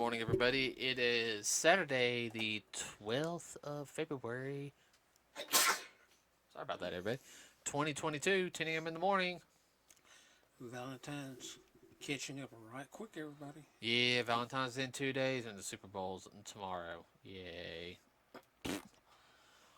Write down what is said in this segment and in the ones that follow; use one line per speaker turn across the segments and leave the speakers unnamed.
morning, everybody. It is Saturday, the 12th of February. Sorry about that, everybody. 2022, 10 a.m. in the morning.
Valentine's catching up right quick, everybody.
Yeah, Valentine's in 2 days, and the Super Bowl's tomorrow. Yay.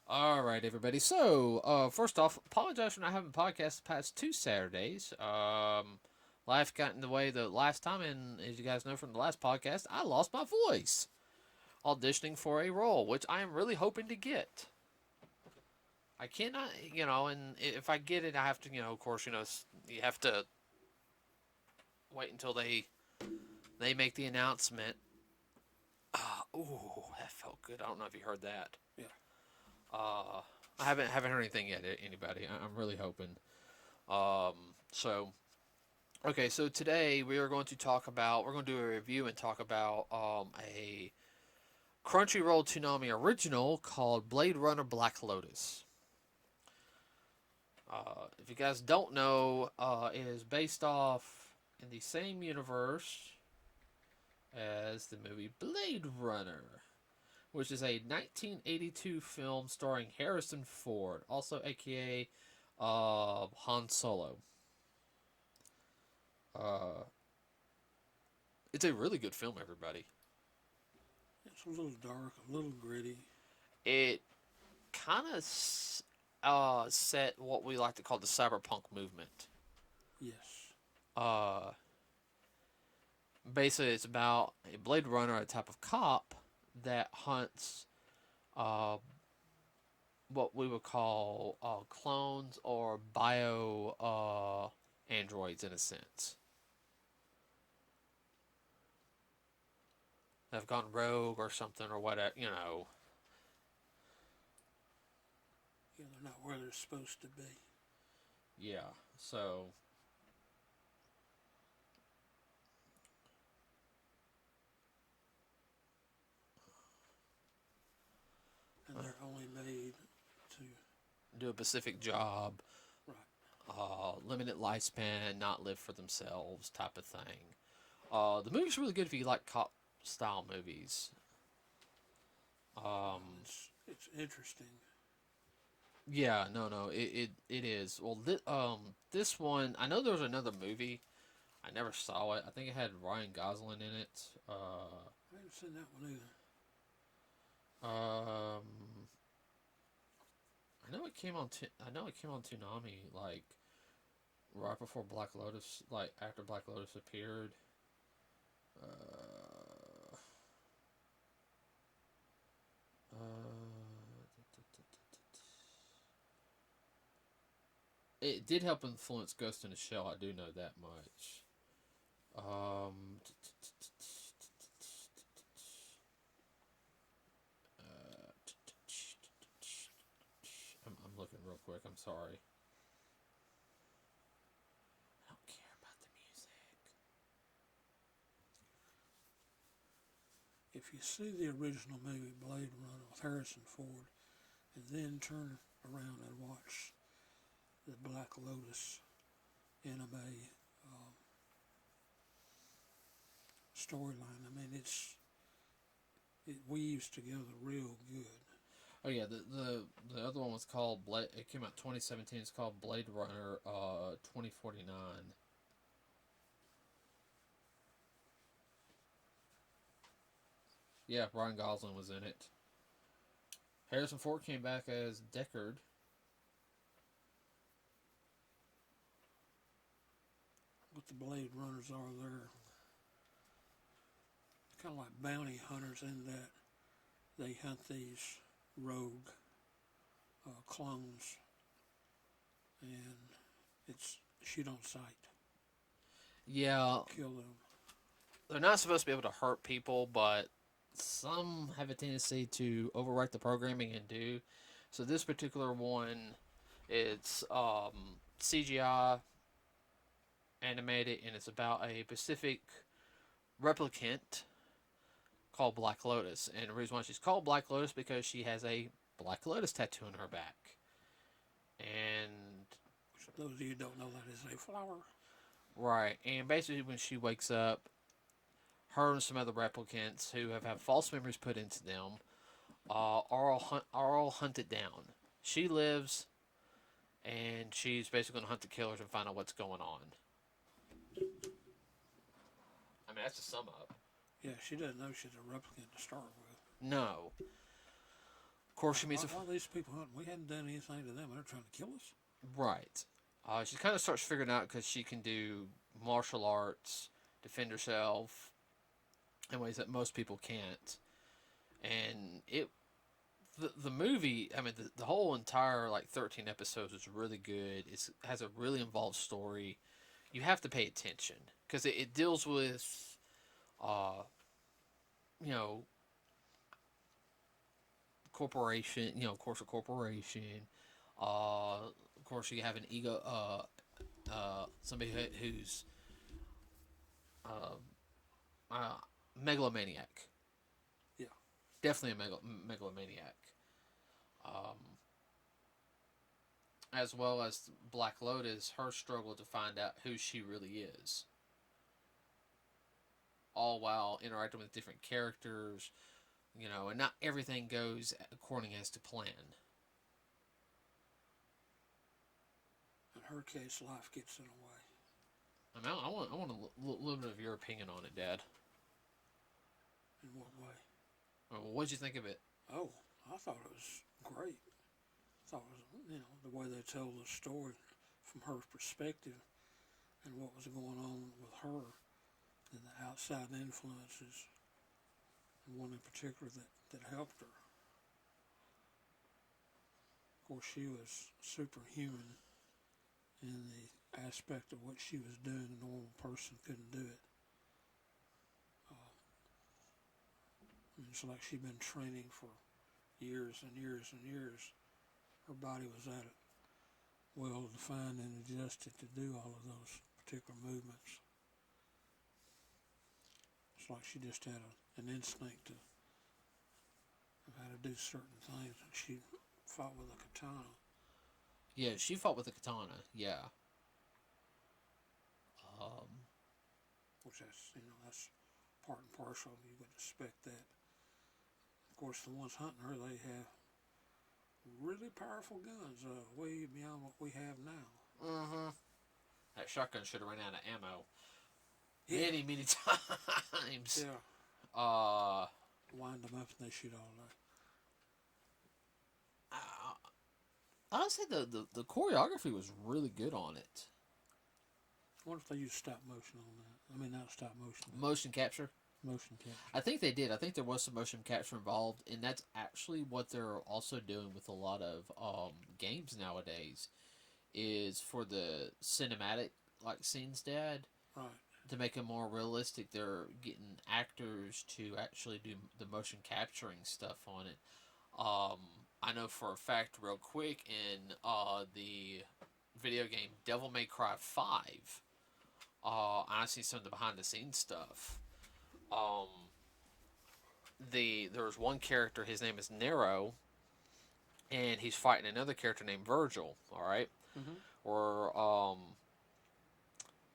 All right, everybody. So, first off, apologize for not having a podcast the past 2 Saturdays. Life got in the way the last time, and as you guys know from the last podcast, I lost my voice auditioning for a role, which I am really hoping to get. I cannot, and if I get it, I have to, of course, you have to wait until they make the announcement. Ooh, that felt good. I don't know if you heard that.
Yeah.
Uh, I haven't heard anything yet. Anybody? I'm really hoping. So okay, so today we are going to talk about. We're going to do a review and talk about a Crunchyroll Toonami original called Blade Runner Black Lotus. If you guys don't know, it is based off in the same universe as the movie Blade Runner, which is a 1982 film starring Harrison Ford, also aka Han Solo. It's a really good film, everybody.
It's a little dark, a little gritty.
It kind of set what we like to call the cyberpunk movement.
Yes.
Uh, Basically, it's about a Blade Runner, a type of cop that hunts what we would call clones or bio androids in a sense. That have gone rogue or something or whatever.
Yeah, they're not where they're supposed to be.
Yeah, so.
And they're only made to.
Do a specific job,
Right.
limited lifespan, not live for themselves type of thing. The movie's really good if you like cop style movies.
It's interesting.
Yeah, no, it is. Well, this one, I know there was another movie. I never saw it. I think it had Ryan Gosling in it.
I haven't seen that one either.
Um, I know it came on. I know it came on Toonami like right before Black Lotus, like after Black Lotus appeared. Uh, it did help influence Ghost in the Shell. I do know that much. Um, I'm looking real quick. I'm sorry. I don't care about the music.
If you see the original movie Blade Runner with Harrison Ford, and then turn around and watch the Black Lotus anime storyline, I mean it weaves together real good.
Oh yeah, the other one was called Blade. It came out 2017. It's called Blade Runner 2049. Yeah, Ryan Gosling was in it. Harrison Ford came back as Deckard.
What the Blade Runners are, they're kind of like bounty hunters in that they hunt these rogue clones, and it's shoot on sight,
Yeah,
kill them.
they're not supposed to be able to hurt people, but some have a tendency to overwrite the programming and do. So this particular one, it's CGI animated, and it's about a Pacific replicant called Black Lotus. And the reason why she's called Black Lotus because she has a Black Lotus tattoo on her back. And
For those of you who don't know, that is a flower.
right, and basically when she wakes up, her and some other replicants who have had false memories put into them are all hunted down. She lives, and she's basically going to hunt the killers and find out what's going on. I mean, that's a sum up.
Yeah, she doesn't know she's a replicant to start with.
No. Of course, she meets
all these people hunting. We hadn't done anything to them, and they're trying to kill us.
Right. She kind of starts figuring out because she can do martial arts, defend herself in ways that most people can't. And the movie, I mean, the whole entire 13 episodes is really good. It has a really involved story. You have to pay attention because it deals with, you know, corporation. You know, of course, a corporation. Of course, you have an ego. Somebody who's megalomaniac.
Yeah,
definitely a megalomaniac. As well as Black Lotus, her struggle to find out who she really is. All while interacting with different characters, you know, and not everything goes according as to plan.
In her case, life gets in the way.
I mean, I want a little bit of your opinion on it, Dad.
In what way?
What did you think of it?
Oh, I thought it was great. I thought it was, you know, the way they tell the story from her perspective and what was going on with her and the outside influences, and one in particular that helped her. Of course, she was superhuman in the aspect of what she was doing. A normal person couldn't do it. It's like she'd been training for years and years and years. Her body was at it, well defined and adjusted to do all of those particular movements. It's like she just had an instinct of how to do certain things. And she fought with a katana.
Yeah, she fought with a katana. Yeah.
Which that's part and parcel. You would expect that. Of course, the ones hunting her, they have really powerful guns, way beyond what we have now.
Mm-hmm. That shotgun should have ran out of ammo.
Yeah.
Many times.
Yeah. Wind them up and they shoot all night.
Honestly, the choreography was really good on it.
I wonder if they used stop motion on that. I mean, not stop motion.
Motion capture?
Motion capture.
I think they did. I think there was some motion capture involved, and that's actually what they're also doing with a lot of games nowadays, is for the cinematic scenes, Dad.
Right.
To make it more realistic, they're getting actors to actually do the motion capturing stuff on it. I know for a fact, real quick, in the video game Devil May Cry 5, I see some of the behind the scenes stuff. There was one character, his name is Nero, and he's fighting another character named Virgil. All right, or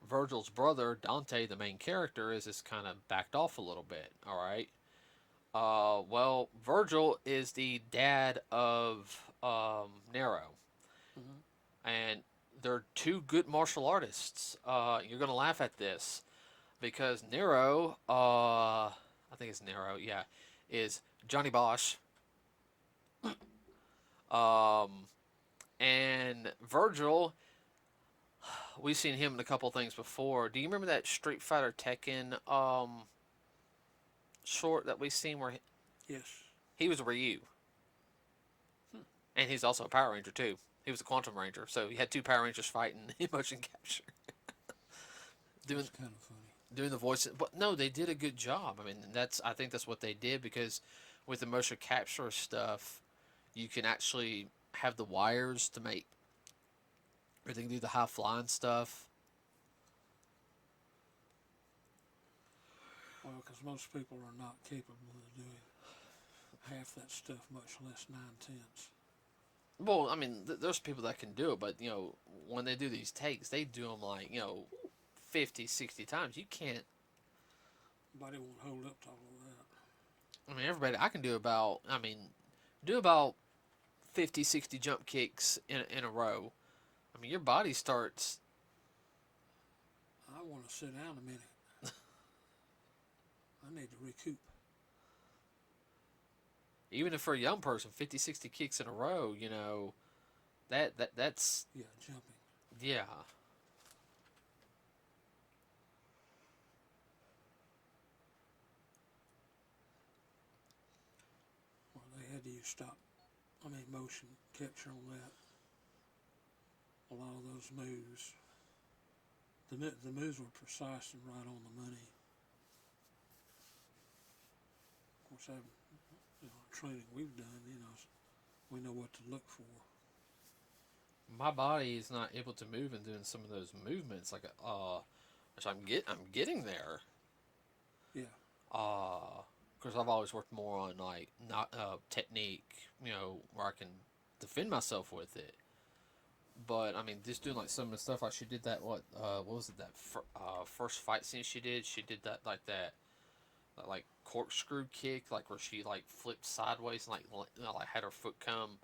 Virgil's brother Dante, the main character, is just kind of backed off a little bit. All right. Well, Virgil is the dad of Nero, and they're two good martial artists. You're gonna laugh at this because Nero, I think it's Nero, yeah, is Johnny Bosch. And Virgil, we've seen him in a couple things before. Do you remember that Street Fighter Tekken short that we've seen where
Yes.
he was a Ryu? And he's also a Power Ranger too. He was a Quantum Ranger, so he had two Power Rangers fighting in motion capture.
That's kind of funny.
Doing the voices, but no, they did a good job. I mean, I think that's what they did, because with the motion capture stuff, you can actually have the wires to make, or they can do the high flying stuff.
Well, because most people are not capable of doing half that stuff, much less 9/10.
Well, I mean, there's people that can do it, but when they do these takes, they do them 50, 60 times. You can't.
Body won't hold up to all of that.
I mean, everybody, I can do about, do about 50, 60 jump kicks in a row. I mean, your body starts.
I want to sit down a minute. I need to recoup.
Even if for a young person, 50, 60 kicks in a row, that's.
Yeah, jumping.
Yeah.
Well, they had to use motion capture on that. A lot of those moves. The moves were precise and right on the money. Of course, training we've done, we know what to look for.
My body is not able to move in doing some of those movements, which I'm getting there.
Yeah.
Because I've always worked more on not technique, where I can defend myself with it. But I mean, just doing like some of the stuff like she did that. What was it, that first fight scene she did? She did that like corkscrew kick, like where she like flipped sideways and like had her foot come,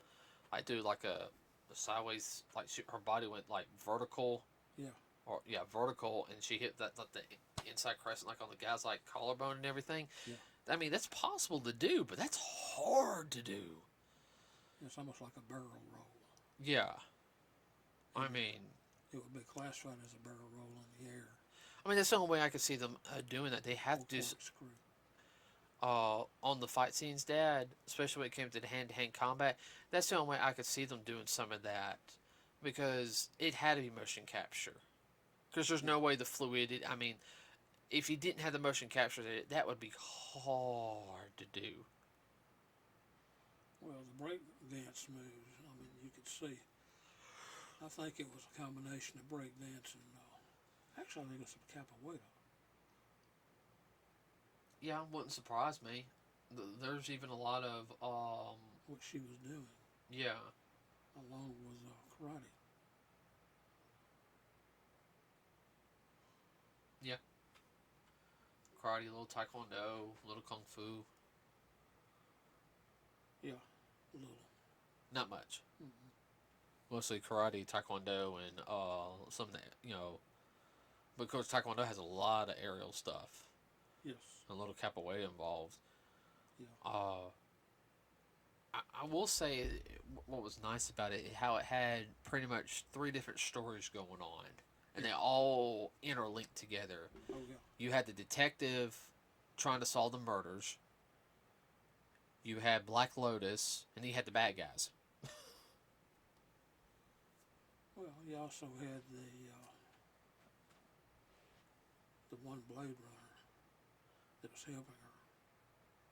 like do like a sideways, like her body went like vertical.
Yeah.
Or yeah, vertical, and she hit that like the inside crescent like on the guy's like collarbone and everything.
Yeah.
I mean, that's possible to do, but that's hard to do.
It's almost like a barrel roll.
Yeah. I mean,
it would be classified as a barrel roll in the air.
I mean, that's the only way I could see them doing that. They have to on the fight scenes, Dad, especially when it came to the hand-to-hand combat. That's the only way I could see them doing some of that, because it had to be motion capture. Because there's no way the fluidity. I mean, if you didn't have the motion capture, that would be hard to do.
Well, the break dance moves, I mean, you could see. I think it was a combination of break dance and actually I think it's some capoeira.
Yeah, it wouldn't surprise me. There's even a lot of
what she was doing.
Yeah.
Along with karate.
Yeah. Karate, a little taekwondo, a little kung fu.
Yeah, a little.
Not much.
Mm-hmm.
Mostly karate, taekwondo, and some of that, because taekwondo has a lot of aerial stuff.
Yes.
A little capoeira involved.
Yeah.
I will say what was nice about it, how it had pretty much 3 different stories going on, and they all interlinked together.
Oh yeah.
You had the detective trying to solve the murders. You had Black Lotus, and you had the bad guys.
Well, you also had the one Blade Runner that was helping her.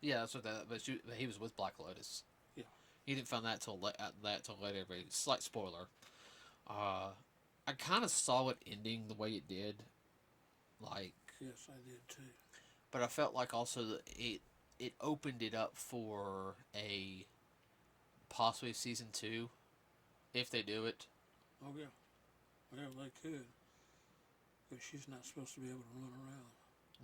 Yeah, that's what that. But he was with Black Lotus.
Yeah.
You didn't find that till later. But slight spoiler. I kind of saw it ending the way it did. Like.
Yes, I did too.
But I felt like also that it opened it up for a possibly season 2, if they do it.
Oh yeah. Well, they could. But she's not supposed to be able to run around.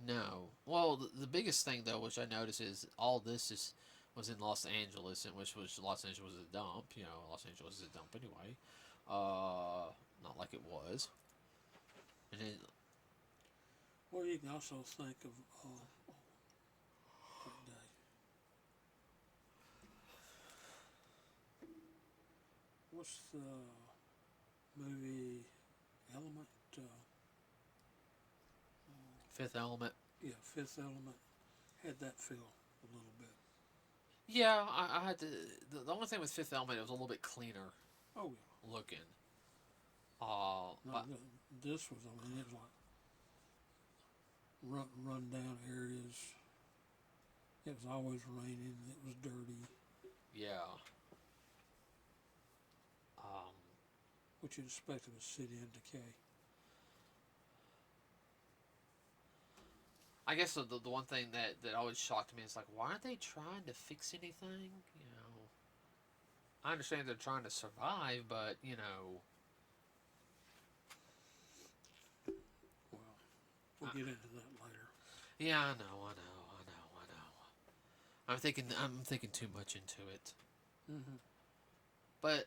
No. Well, the biggest thing though, which I noticed, is all this was in Los Angeles, and which was Los Angeles was a dump. Los Angeles is a dump anyway. Not like it was. And it,
well, you can also think of what day? What's the movie Element?
Fifth Element.
Yeah, Fifth Element had that feel a little bit.
Yeah, I had to. The only thing with Fifth Element, it was a little bit cleaner.
Oh yeah.
Looking.
No, this was, I mean, it was like run down areas. It was always raining. It was dirty.
Yeah.
What you'd expect of a city in decay.
I guess the one thing that always shocked me is like, why aren't they trying to fix anything? I understand they're trying to survive, but
Well, we'll get into that later.
Yeah, I know. I'm thinking too much into it.
Mm-hmm.
But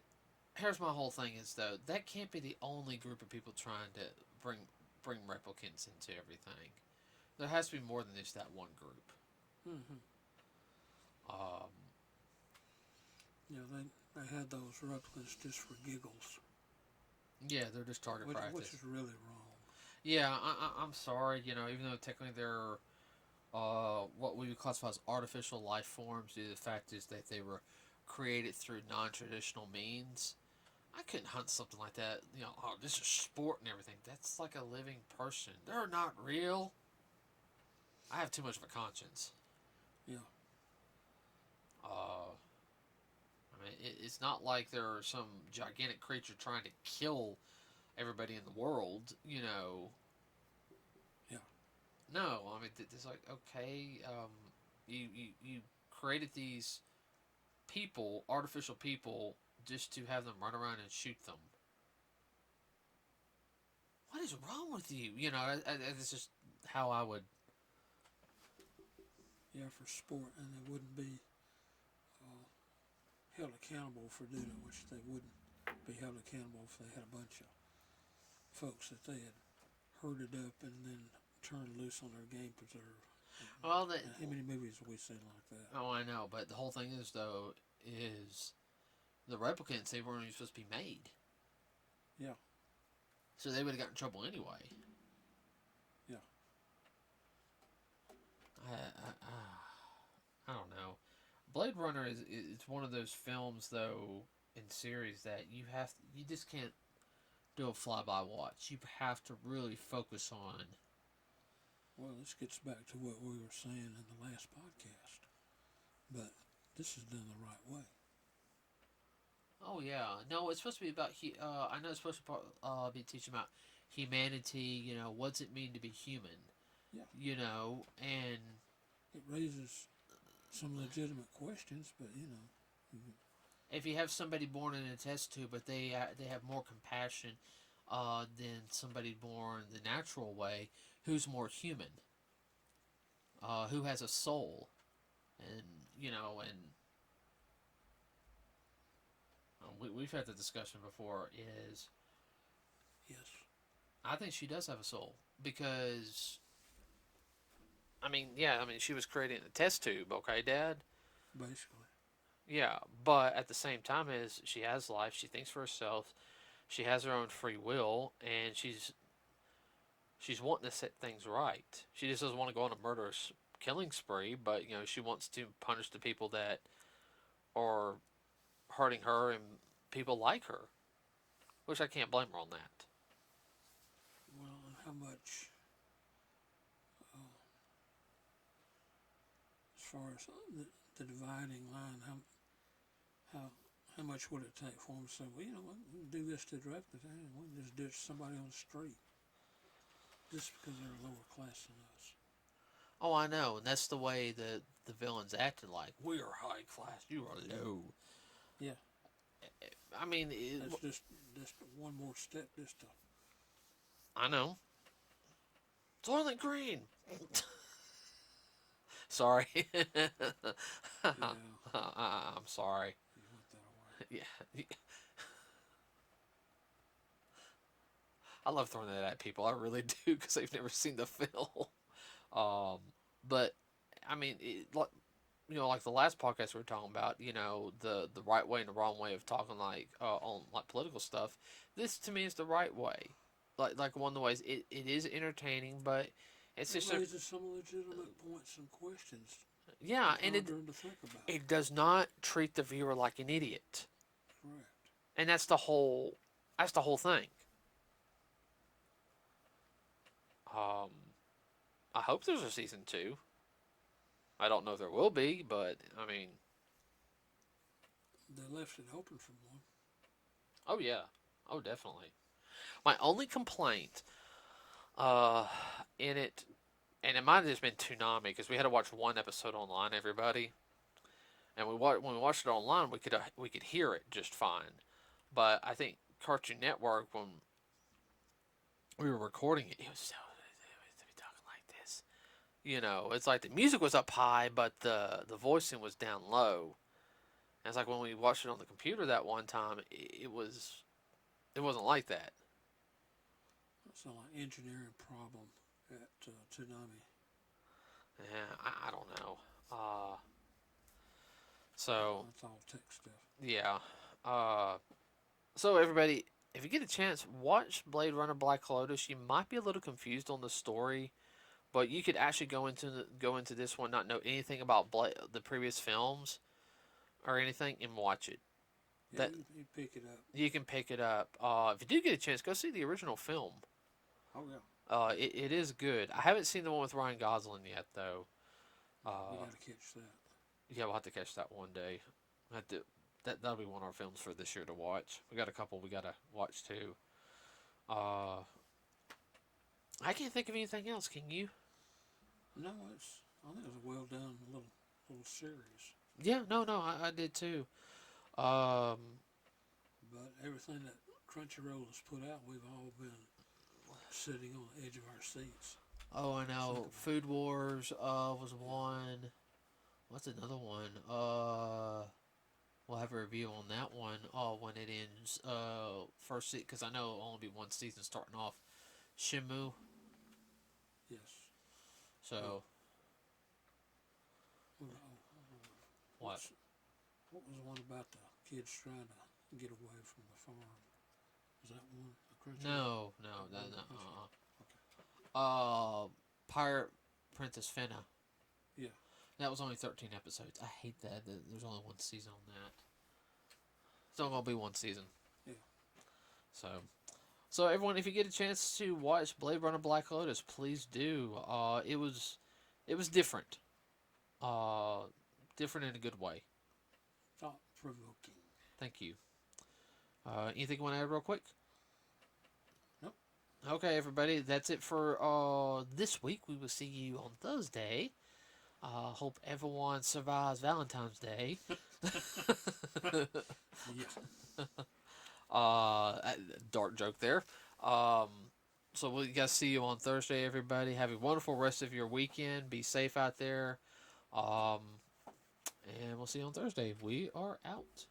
here's my whole thing is though that can't be the only group of people trying to bring replicants into everything. There has to be more than just that one group.
Mm-hmm.
Um,
Yeah, they had those replicants just for giggles,
yeah, they're just target
which
practice.
is really wrong.
Yeah, I'm sorry. Even though technically they're what we would classify as artificial life forms, due to the fact is that they were created through non-traditional means. I couldn't hunt something like that. Oh, this is sport and everything. That's like a living person. They're not real. I have too much of a conscience.
Yeah.
It's not like they're some gigantic creature trying to kill everybody in the world.
Yeah.
No, it's like okay, you created these people, artificial people, just to have them run around and shoot them. What is wrong with you? It's just how I would.
Yeah, for sport, and they wouldn't be uh, held accountable for doing it, which they wouldn't be held accountable if they had a bunch of folks that they had herded up and then turned loose on their game preserve.
Well,
How many movies have we seen like that?
oh, I know, but the whole thing is though is the replicants they weren't even supposed to be made,
Yeah.
so they would have gotten in trouble anyway.
Yeah.
I don't know. Blade Runner is it's one of those films though in series that you just can't do a fly by watch. You have to really focus on.
Well, this gets back to what we were saying in the last podcast, but this is done the right way.
Oh yeah, no, it's supposed to be about. I know it's supposed to be teaching about humanity. What's it mean to be human?
Yeah.
And
It raises some legitimate questions, but
if you have somebody born in a test tube, but they have more compassion than somebody born the natural way, who's more human? Who has a soul? And we've had the discussion before. Is
yes.
I think she does have a soul because yeah, she was created in a test tube, okay, Dad?
Basically.
Yeah, but at the same time is she has life, she thinks for herself, she has her own free will, and she's wanting to set things right. She just doesn't want to go on a murderous killing spree, but she wants to punish the people that are hurting her and people like her, which I can't blame her on that.
Well, and how much, as far as the dividing line, how how much would it take for them to say, well, we can do this to the replicants, and we can just ditch somebody on the street just because they're a lower class than us.
Oh, I know, and that's the way the villains acted like. We are high class, you are low.
Yeah. That's just one more step just to.
I know. Soylent Green. Sorry.
Yeah.
I'm sorry.
You went that away.
Yeah. I love throwing that at people. I really do because they've never seen the film. But like the last podcast we were talking about, the right way and the wrong way of talking on like political stuff. This to me is the right way. Like one of the ways it is entertaining, but it's just
raises some legitimate points and questions.
Yeah, and it does not treat the viewer like an idiot.
Correct.
And that's the whole thing. I hope there's a season 2. I don't know if there will be, but
They left it open for one.
Oh yeah, oh definitely. My only complaint, in it, and it might have just been Toonami because we had to watch one episode online, everybody, and when we watched it online, we could hear it just fine, but I think Cartoon Network when we were recording it, it was so talking like this. You know, it's like the music was up high, but the voicing was down low. And it's like when we watched it on the computer that one time, it wasn't like that.
That's like engineering problem at Tsunami.
Yeah, I don't know. So
That's all tech stuff.
yeah. Uh, so everybody, if you get a chance, watch Blade Runner Black Lotus. You might be a little confused on the story, but you could actually go into this one not know anything about the previous films or anything and watch it.
Yeah,
That
you pick it up.
you can pick it up. If you do get a chance, go see the original film.
Oh yeah.
It is good. I haven't seen the one with Ryan Gosling yet though.
You got to catch that.
Yeah, we'll have to catch that one day. That'll be one of our films for this year to watch. We got a couple we gotta watch too. Uh, I can't think of anything else. Can you?
No, I think it's a well done little series.
Yeah, no, I did too. Um,
But everything that Crunchyroll has put out, we've all been sitting on the edge of our seats.
oh, I know. Food Wars was one. What's another one? We'll have a review on that one. When it ends. First, because I know it'll only be one season starting off. Shimu.
Yes.
So.
What
What?
What was the one about the kids trying to get away from the farm? Was that one?
No.
Okay.
Pirate Princess Finna.
Yeah.
That was only 13 episodes. I hate that. There's only one season on that. It's only gonna be one season.
Yeah.
So everyone, if you get a chance to watch Blade Runner Black Lotus, please do. It was different. Different in a good way.
Thought provoking.
Thank you. Anything you want to add real quick?
Nope.
Okay, everybody, that's it for this week. We will see you on Thursday. Hope everyone survives Valentine's Day.
Yeah.
Dark joke there. So we'll guys see you on Thursday, everybody. Have a wonderful rest of your weekend. Be safe out there. And we'll see you on Thursday. We are out.